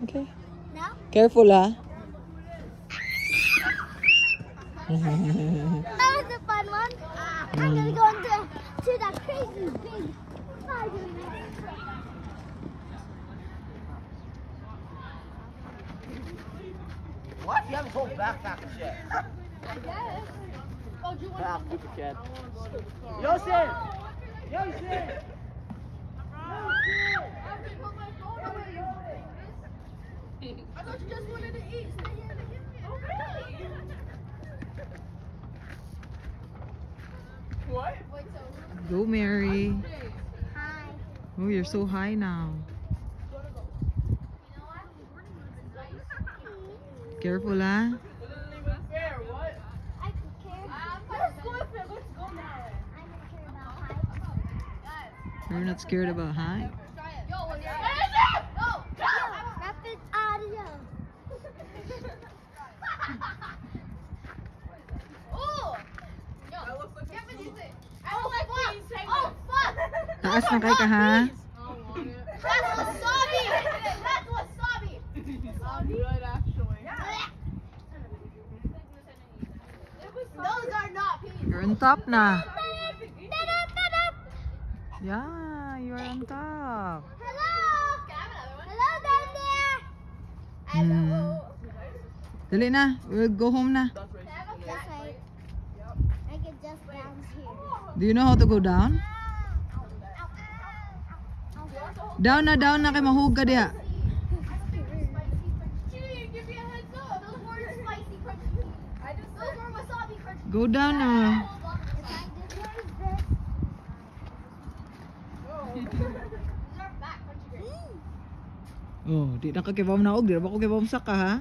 Okay. No? Careful, ha? That was a fun one. I'm gonna go to that crazy big Spider-Man. What? You have a whole backpack of shit. I guess. Oh, do you want Ah, stupid kid. Yosef! Yosef! I thought you just wanted to eat. Oh, really? What? Wait, so. Go, Mary. Hi. Oh, you're so high now. Careful, ha? I could care. Let's go now. I'm not care about heights. You're not scared about height? Yo, what is it? Go! Go! Rapid audio. Oh! Yo, Rapid use it. Oh, fuck! Oh, fuck! Taas na kay ka, ha? That's wasabi! That's wasabi! Good, actually. Those are not peas. You're on top na. Yeah, you're on top. Hello! Hello down there! Hmm. Dali na. We'll go home na. Just right. I get just down here. Do you know how to go down? Down na kay mahuga diha. Go down na. Oh, di na ka kay Bom naog, di na ba ko kay Bom saka, ha?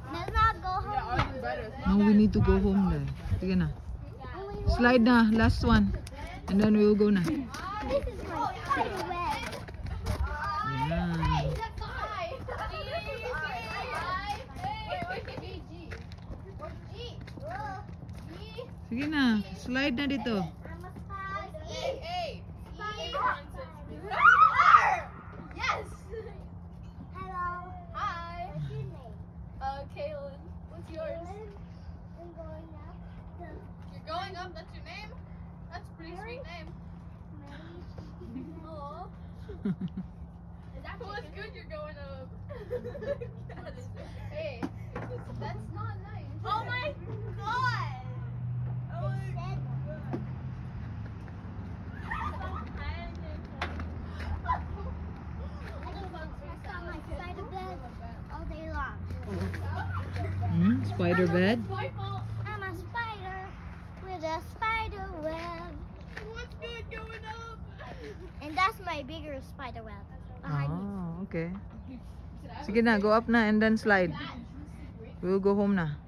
Let's not go home. Now we need to go home na. Sige na. Slide na, last one. And then we will go na. This is my spider web. Yeah. Sige na, slide na dito. I'm a spider. Yes. Hello. Hi. What's your name? Kaylin. What's yours? I'm going up. You're going up, that's your name? That's a pretty sweet name. Aw. Well, it's good you're going up. Hey, that's not nice. Oh my god! Oh my god. My spider bed all day long. Spider bed. I'm a spider with a spider web. What's good going up? And that's my bigger spider web behind me. Oh, okay. Sige na, go up na and then slide. We will go home na.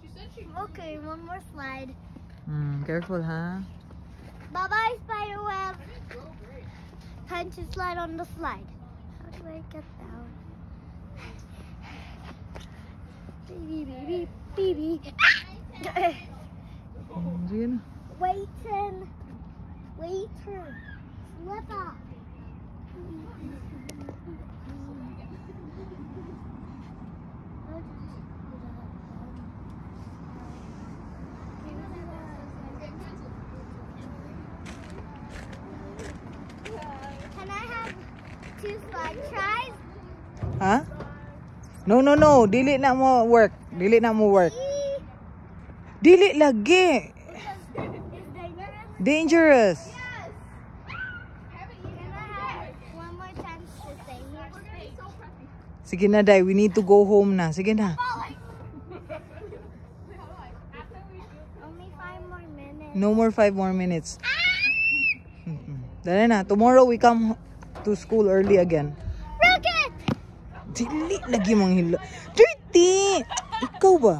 She said she Okay, one more slide. Careful, ha? Bye bye, spider web. Time to slide on the slide. How do I get down? Baby, baby, baby. Sige na. Waiting. Waiter. Slip up. Can I have 2 slide tries? Ha? No, no, no. Dili na mo work. Dili na mo work. Dili lagi. It's dangerous. Dangerous. Can I have one more chance to stay here? Sige na, Day. We need to go home na. Sige na. Only 5 more minutes. No more 5 more minutes. Dali na. Tomorrow we come to school early again. Rocket! Dili lagi mong hilo. Dirty! Ikaw Ikaw ba?